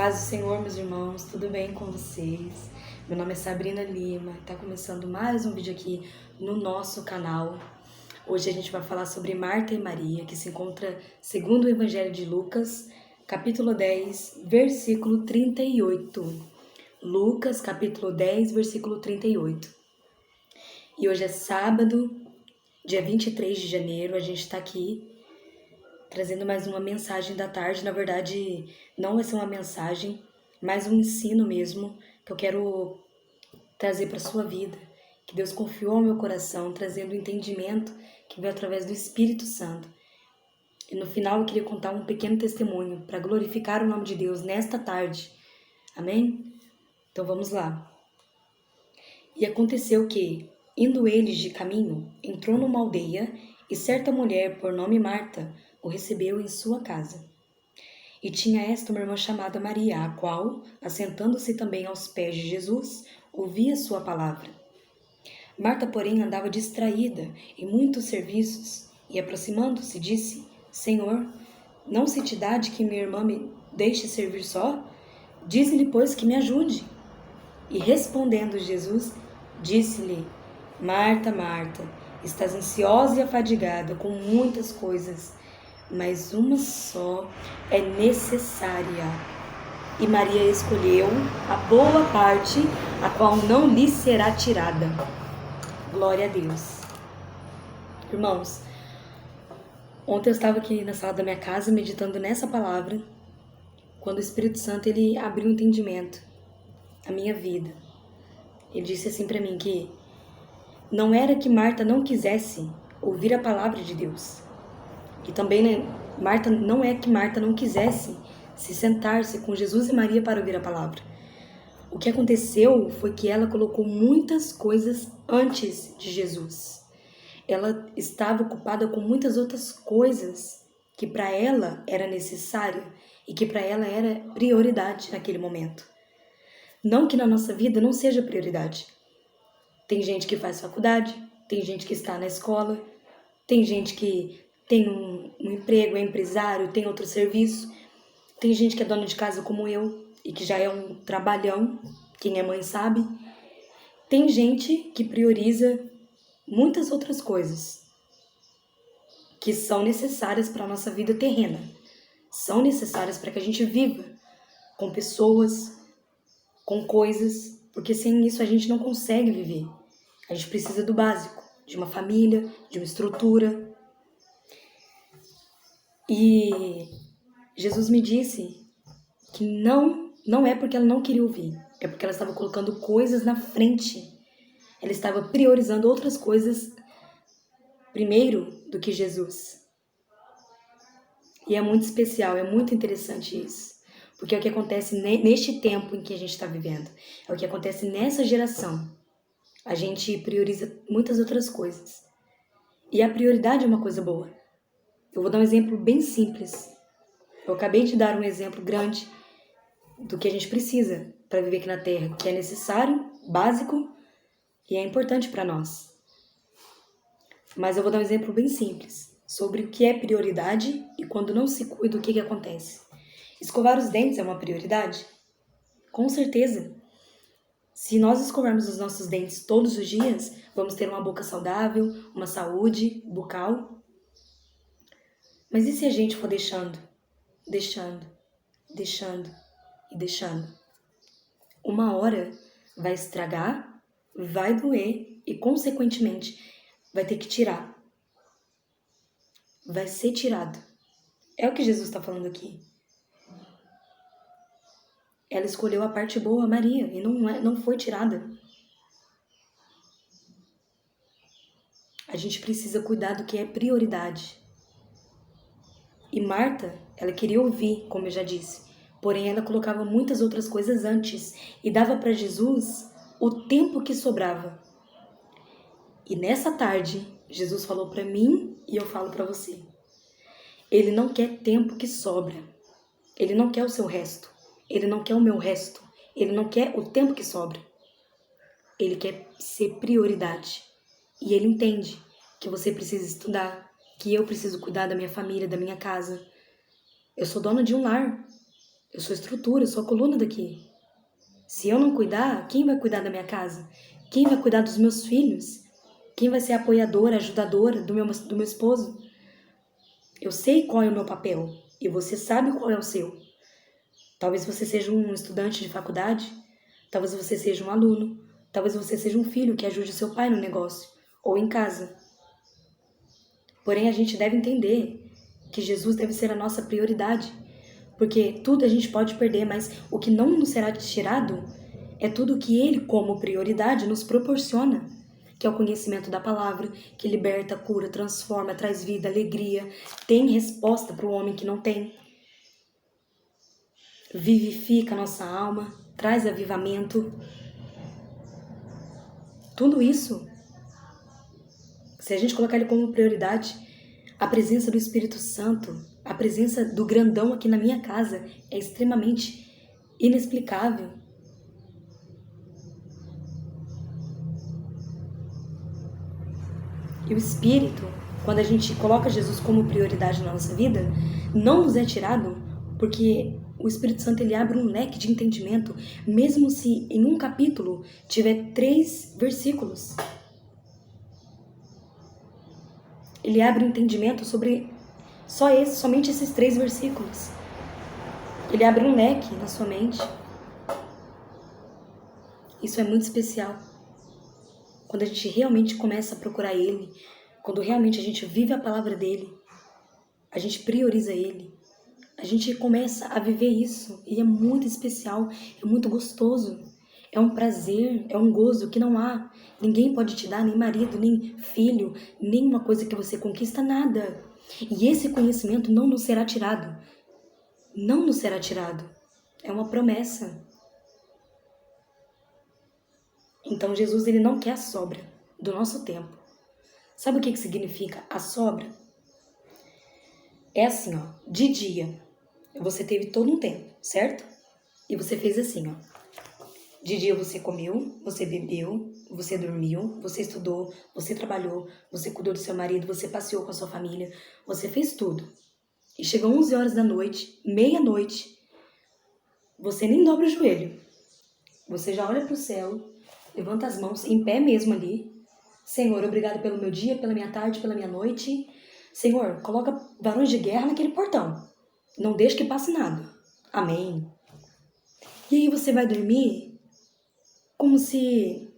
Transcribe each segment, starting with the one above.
Paz do Senhor, meus irmãos, tudo bem com vocês? Meu nome é Sabrina Lima, tá começando mais um vídeo aqui no nosso canal. Hoje a gente vai falar sobre Marta e Maria, que se encontra segundo o Evangelho de Lucas, capítulo 10, versículo 38. Lucas, capítulo 10, versículo 38. E hoje é sábado, dia 23 de janeiro, a gente tá aqui trazendo mais uma mensagem da tarde. Na verdade, não vai ser uma mensagem, mas um ensino mesmo, que eu quero trazer para sua vida, que Deus confiou ao meu coração, trazendo o entendimento que veio através do Espírito Santo. E no final eu queria contar um pequeno testemunho para glorificar o nome de Deus nesta tarde. Amém? Então vamos lá. E aconteceu que, indo eles de caminho, entrou numa aldeia e certa mulher, por nome Marta, o recebeu em sua casa. E tinha esta uma irmã chamada Maria, a qual, assentando-se também aos pés de Jesus, ouvia sua palavra. Marta, porém, andava distraída em muitos serviços, e aproximando-se, disse: Senhor, não se te dá de que minha irmã me deixe servir só? Dize-lhe, pois, que me ajude. E respondendo Jesus, disse-lhe: Marta, Marta, estás ansiosa e afadigada com muitas coisas, mas uma só é necessária. E Maria escolheu a boa parte, a qual não lhe será tirada. Glória a Deus. Irmãos, ontem eu estava aqui na sala da minha casa meditando nessa palavra, quando o Espírito Santo ele abriu um entendimento na minha vida. Ele disse assim para mim que não era que Marta não quisesse ouvir a palavra de Deus. E também, não é que Marta não quisesse se sentar-se com Jesus e Maria para ouvir a palavra. O que aconteceu foi que ela colocou muitas coisas antes de Jesus. Ela estava ocupada com muitas outras coisas que para ela era necessária e que para ela era prioridade naquele momento. Não que na nossa vida não seja prioridade. Tem gente que faz faculdade, tem gente que está na escola, tem gente que tem um emprego, é empresário, tem outro serviço. Tem gente que é dona de casa como eu e que já é um trabalhão, quem é mãe sabe. Tem gente que prioriza muitas outras coisas que são necessárias para a nossa vida terrena. São necessárias para que a gente viva com pessoas, com coisas, porque sem isso a gente não consegue viver. A gente precisa do básico, de uma família, de uma estrutura. E Jesus me disse que não é porque ela não queria ouvir, é porque ela estava colocando coisas na frente. Ela estava priorizando outras coisas primeiro do que Jesus. E é muito especial, é muito interessante isso. Porque é o que acontece neste tempo em que a gente está vivendo. É o que acontece nessa geração. A gente prioriza muitas outras coisas. E a prioridade é uma coisa boa. Eu vou dar um exemplo bem simples. Eu acabei de dar um exemplo grande do que a gente precisa para viver aqui na Terra, que é necessário, básico e é importante para nós. Mas eu vou dar um exemplo bem simples sobre o que é prioridade e quando não se cuida, o que acontece. Escovar os dentes é uma prioridade? Com certeza. Se nós escovarmos os nossos dentes todos os dias, vamos ter uma boca saudável, uma saúde bucal. Mas e se a gente for deixando? Uma hora vai estragar, vai doer e, consequentemente, vai ter que tirar. Vai ser tirado. É o que Jesus está falando aqui. Ela escolheu a parte boa, Maria, e não foi tirada. A gente precisa cuidar do que é prioridade. E Marta, ela queria ouvir, como eu já disse, porém ela colocava muitas outras coisas antes e dava para Jesus o tempo que sobrava. E nessa tarde, Jesus falou para mim e eu falo para você. Ele não quer tempo que sobra. Ele não quer o seu resto. Ele não quer o meu resto. Ele não quer o tempo que sobra. Ele quer ser prioridade. E ele entende que você precisa estudar, que eu preciso cuidar da minha família, da minha casa. Eu sou dona de um lar. Eu sou estrutura, eu sou a coluna daqui. Se eu não cuidar, quem vai cuidar da minha casa? Quem vai cuidar dos meus filhos? Quem vai ser a apoiadora, ajudadora do meu esposo? Eu sei qual é o meu papel e você sabe qual é o seu. Talvez você seja um estudante de faculdade, talvez você seja um aluno, talvez você seja um filho que ajude seu pai no negócio ou em casa. Porém, a gente deve entender que Jesus deve ser a nossa prioridade, porque tudo a gente pode perder, mas o que não nos será tirado é tudo que Ele, como prioridade, nos proporciona, que é o conhecimento da palavra, que liberta, cura, transforma, traz vida, alegria, tem resposta para o homem que não tem, vivifica a nossa alma, traz avivamento. Tudo isso, se a gente colocar ele como prioridade, a presença do Espírito Santo, a presença do grandão aqui na minha casa é extremamente inexplicável. E o Espírito, quando a gente coloca Jesus como prioridade na nossa vida, não nos é tirado, porque o Espírito Santo ele abre um leque de entendimento, mesmo se em um capítulo tiver 3 versículos. Ele abre um entendimento sobre somente esses 3 versículos. Ele abre um leque na sua mente. Isso é muito especial. Quando a gente realmente começa a procurar Ele, quando realmente a gente vive a palavra dEle, a gente prioriza Ele, a gente começa a viver isso. E é muito especial, é muito gostoso. É um prazer, é um gozo que não há. Ninguém pode te dar, nem marido, nem filho, nenhuma coisa que você conquista, nada. E esse conhecimento não nos será tirado. Não nos será tirado. É uma promessa. Então Jesus ele não quer a sobra do nosso tempo. Sabe o que significa a sobra? É assim, ó, de dia você teve todo um tempo, certo? E você fez assim, ó. De dia você comeu, você bebeu, você dormiu, você estudou, você trabalhou, você cuidou do seu marido, você passeou com a sua família, você fez tudo. E chegou 11 horas da noite, meia-noite, você nem dobra o joelho. Você já olha para o céu, levanta as mãos, em pé mesmo ali. Senhor, obrigado pelo meu dia, pela minha tarde, pela minha noite. Senhor, coloca varões de guerra naquele portão. Não deixe que passe nada. Amém. E aí você vai dormir como se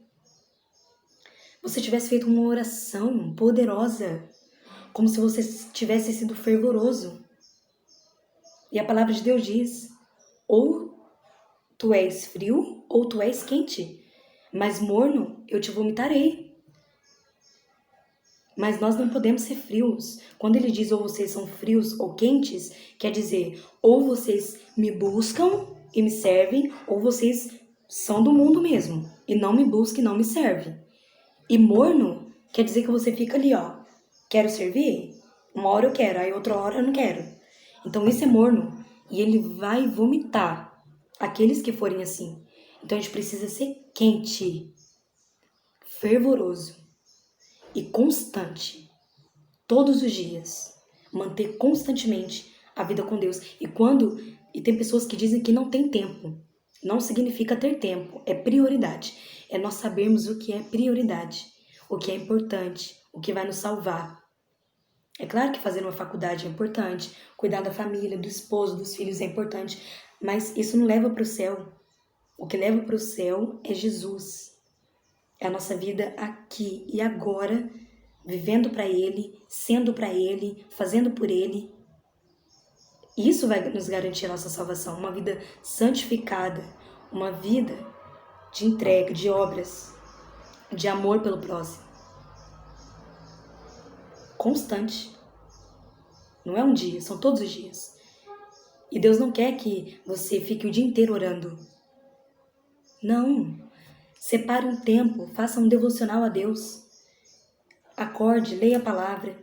você tivesse feito uma oração poderosa, como se você tivesse sido fervoroso. E a palavra de Deus diz, ou tu és frio, ou tu és quente, mas morno eu te vomitarei. Mas nós não podemos ser frios. Quando ele diz ou vocês são frios ou quentes, quer dizer, ou vocês me buscam e me servem, ou vocês são do mundo mesmo, e não me buscam e não me servem. E morno quer dizer que você fica ali, ó, quero servir? Uma hora eu quero, aí outra hora eu não quero. Então isso é morno, e ele vai vomitar aqueles que forem assim. Então a gente precisa ser quente, fervoroso e constante, todos os dias, manter constantemente a vida com Deus. E tem pessoas que dizem que não tem tempo. Não significa ter tempo, é prioridade. É nós sabermos o que é prioridade, o que é importante, o que vai nos salvar. É claro que fazer uma faculdade é importante, cuidar da família, do esposo, dos filhos é importante, mas isso não leva para o céu. O que leva para o céu é Jesus. É a nossa vida aqui e agora, vivendo para Ele, sendo para Ele, fazendo por Ele. Isso vai nos garantir a nossa salvação, uma vida santificada, uma vida de entrega, de obras, de amor pelo próximo. Constante. Não é um dia, são todos os dias. E Deus não quer que você fique o dia inteiro orando. Não. Separe um tempo, faça um devocional a Deus. Acorde, leia a palavra.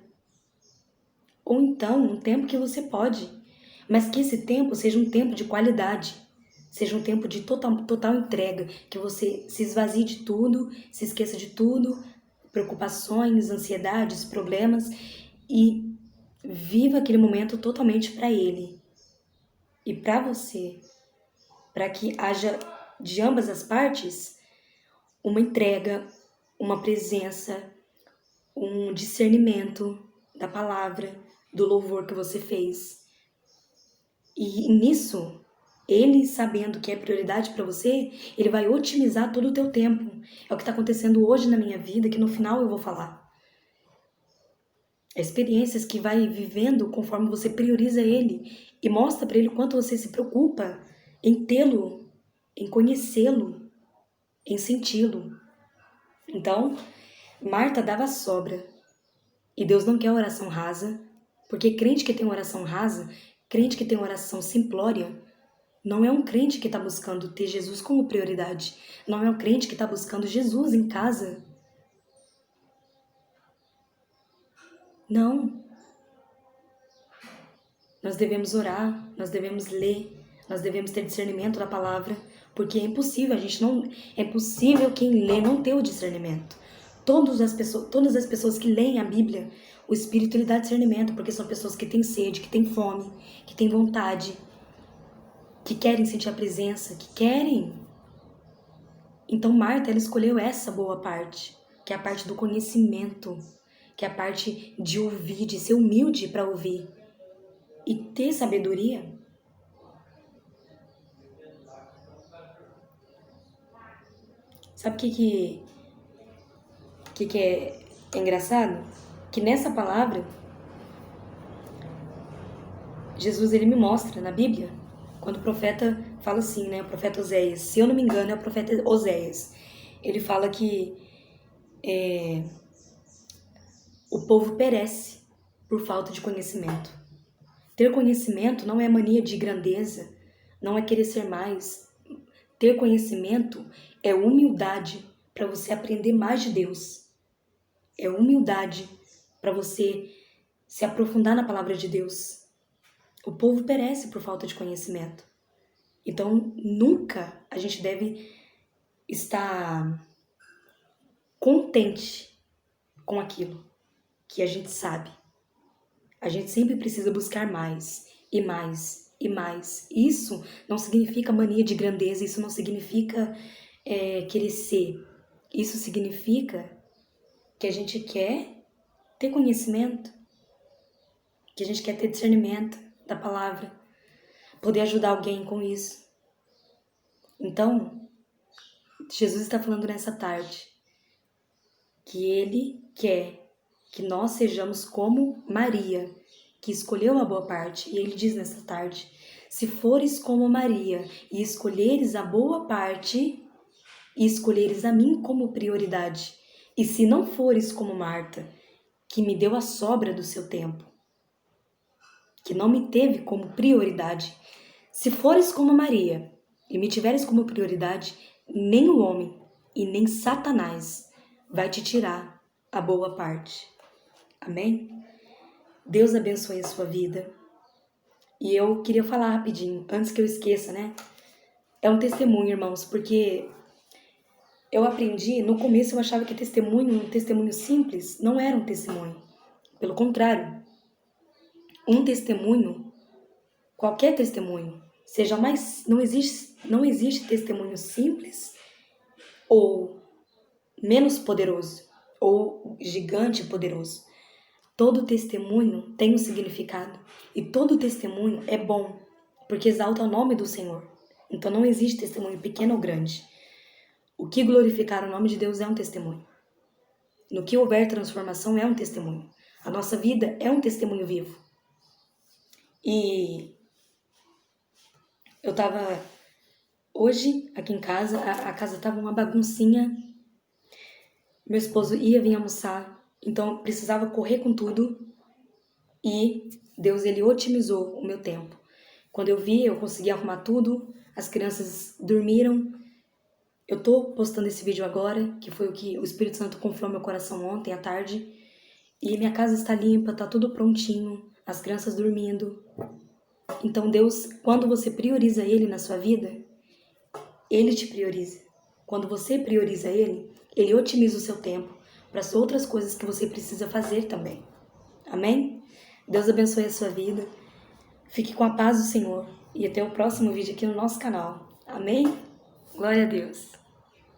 Ou então, um tempo que você pode. Mas que esse tempo seja um tempo de qualidade. Seja um tempo de total entrega. Que você se esvazie de tudo, se esqueça de tudo. Preocupações, ansiedades, problemas. E viva aquele momento totalmente para Ele. E para você, para que haja de ambas as partes uma entrega, uma presença, um discernimento da palavra, do louvor que você fez. E nisso, ele sabendo que é prioridade para você, ele vai otimizar todo o teu tempo. É o que está acontecendo hoje na minha vida, que no final eu vou falar. Experiências que vai vivendo conforme você prioriza ele e mostra para ele o quanto você se preocupa em tê-lo, em conhecê-lo, em senti-lo. Então, Marta dava sobra. E Deus não quer oração rasa, porque crente que tem oração rasa, crente que tem oração simplória, não é um crente que está buscando ter Jesus como prioridade. Não é um crente que está buscando Jesus em casa. Não. Nós devemos orar, nós devemos ler, nós devemos ter discernimento da palavra, porque é impossível, é impossível quem lê não ter o discernimento. Todas as pessoas que leem a Bíblia, o Espírito lhe dá discernimento, porque são pessoas que têm sede, que têm fome, que têm vontade, que querem sentir a presença, que querem. Então Marta, ela escolheu essa boa parte, que é a parte do conhecimento, que é a parte de ouvir, de ser humilde para ouvir e ter sabedoria. Sabe o que é engraçado? Que nessa palavra, Jesus ele me mostra na Bíblia, quando o profeta fala assim, né? O profeta Oséias, se eu não me engano é o profeta Oséias. Ele fala que o povo perece por falta de conhecimento. Ter conhecimento não é mania de grandeza, não é querer ser mais. Ter conhecimento é humildade para você aprender mais de Deus. É humildade para você se aprofundar na palavra de Deus. O povo perece por falta de conhecimento. Então, nunca a gente deve estar contente com aquilo que a gente sabe. A gente sempre precisa buscar mais e mais e mais. Isso não significa mania de grandeza, isso não significa querer ser. Isso significa que a gente quer ter conhecimento, que a gente quer ter discernimento da palavra, poder ajudar alguém com isso. Então, Jesus está falando nessa tarde que Ele quer que nós sejamos como Maria, que escolheu a boa parte. E Ele diz nessa tarde, se fores como Maria e escolheres a boa parte e escolheres a mim como prioridade, e se não fores como Marta, que me deu a sobra do seu tempo, que não me teve como prioridade, se fores como Maria e me tiveres como prioridade, nem o homem e nem Satanás vai te tirar a boa parte. Amém? Deus abençoe a sua vida. E eu queria falar rapidinho, antes que eu esqueça, né? É um testemunho, irmãos, porque eu aprendi, no começo eu achava que um testemunho simples, não era um testemunho. Pelo contrário, um testemunho, qualquer testemunho, seja mais, não existe testemunho simples ou menos poderoso ou gigante poderoso. Todo testemunho tem um significado e todo testemunho é bom, porque exalta o nome do Senhor. Então não existe testemunho pequeno ou grande. O que glorificar o nome de Deus é um testemunho. No que houver transformação é um testemunho. A nossa vida é um testemunho vivo. E eu tava hoje aqui em casa, a casa tava uma baguncinha. Meu esposo ia vir almoçar, então eu precisava correr com tudo. E Deus, ele otimizou o meu tempo. Quando eu vi, eu consegui arrumar tudo, as crianças dormiram. Eu tô postando esse vídeo agora, que foi o que o Espírito Santo confiou meu coração ontem à tarde. E minha casa está limpa, tá tudo prontinho, as crianças dormindo. Então Deus, quando você prioriza Ele na sua vida, Ele te prioriza. Quando você prioriza Ele, Ele otimiza o seu tempo para as outras coisas que você precisa fazer também. Amém? Deus abençoe a sua vida. Fique com a paz do Senhor. e até o próximo vídeo aqui no nosso canal. Amém? Glória a Deus!